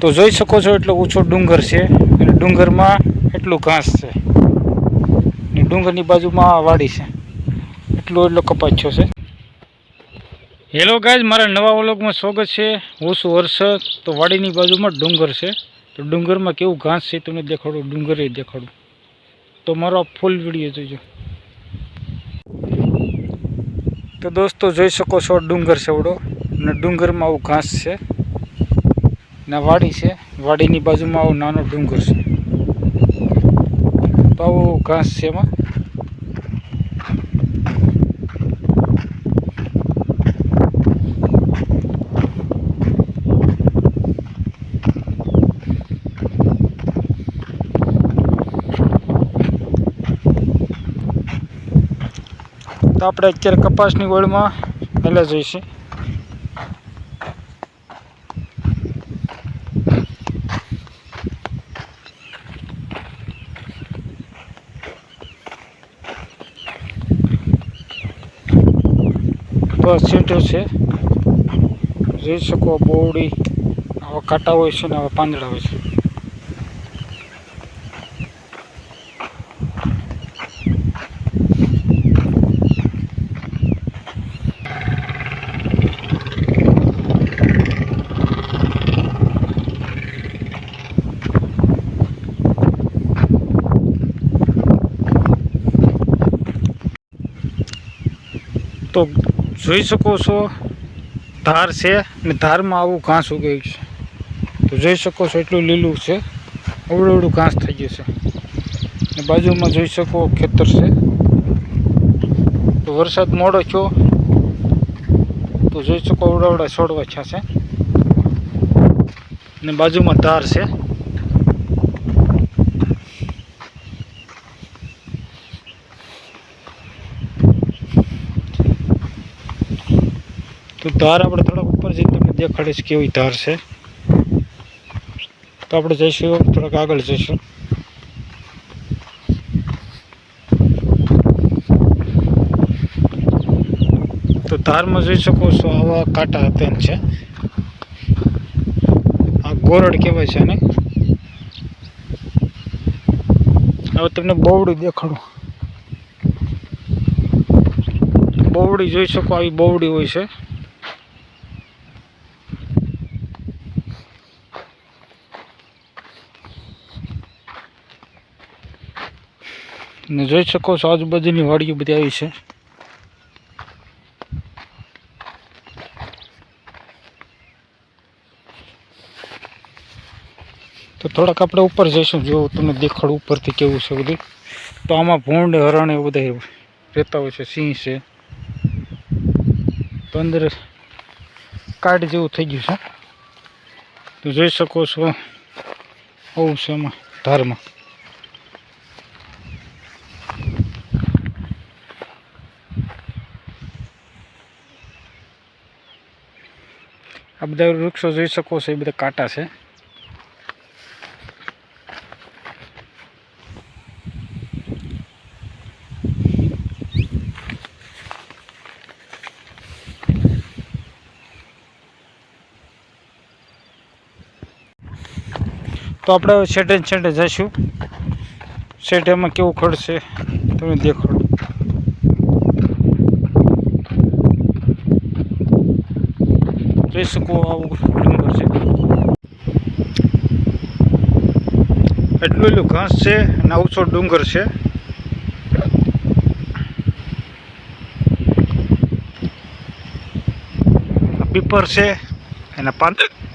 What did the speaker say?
તો જોઈ શકો છો એટલો ઊંચો ડુંગર છે અને ડુંગરમાં એટલું ઘાસ છે અને ડુંગરની બાજુમાં વાડી છે. એટલો કપાચ્યો છે. હેલો ગાઈઝ, મારા નવા વ્લોગમાં સ્વાગત છે. હું છું હર્ષદ. તો વાડીની બાજુમાં ડુંગર છે. તો ડુંગરમાં કેવું ઘાસ છે તમને દેખાડું, ડુંગરે દેખાડું. તો મારો ફૂલ વિડીયો જોજો. તો દોસ્તો જોઈ શકો છો ડુંગર છે એવડો અને ડુંગરમાં આવું ઘાસ છે ને વાડી છે. વાડીની બાજુમાં આવું નાનો ડુંગર છે. તો આવું ઘાસ છે એમાં. તો આપણે અત્યારે કપાસની વળમાં હેલા જઈશું. બસ સીટો છે, જોઈ શકો. બોવડી આવા કાંટા હોય છે ને આવા પાંદડા હોય છે. તો જોઈ શકો છો ધાર છે ને ધારમાં આવું ઘાસ ઉગાવ્યું છે. તો જોઈ શકો છો એટલું લીલું છે, અવળું ઘાસ થઈ ગયું છે. ને બાજુમાં જોઈ શકો ખેતર છે. તો વરસાદ મોડો થયો તો જોઈ શકો અવડા છોડવા છે ને બાજુમાં ધાર છે. તો ધાર આપણે થોડાક ઉપર જઈને તમને દેખાડીશ કેવી ધાર છે. તો આપણે જઈશું થોડાક આગળ જઈશું. તો ધારમાં જોઈ શકો છો આવા કાંટા હતા છે. આ ગોરડ કહેવાય છે ને. હવે તમને બોવડી દેખાડું. બોવડી જોઈ શકો, આવી બોવડી હોય છે. ને જોઈ શકો છો આજુબાજુની વાડીઓ બધી આવી છે. તો થોડાક આપણે ઉપર જઈશું, જો તમને દેખાડું ઉપરથી કેવું છે બધું. તો આમાં ભૂંડ, હરણ એવું બધા રહેતા હોય છે. સિંહ છે. તો અંદર કાટ જેવું થઈ ગયું છે. તો જોઈ શકો છો આવું છે એમાં ધારમાં. આ બધા વૃક્ષો જોઈ શકો છો, એ બધા કાંટા છે. તો આપણે છેટે છેટે જઈશું. છેટેમાં કેવું ખડશે તમે દેખાડો. જોઈ શકો આવું ડુંગર છે. એટલું ઘાસ છે અને ઊંચો ડુંગર છે. પીપર છે એના પાંદડા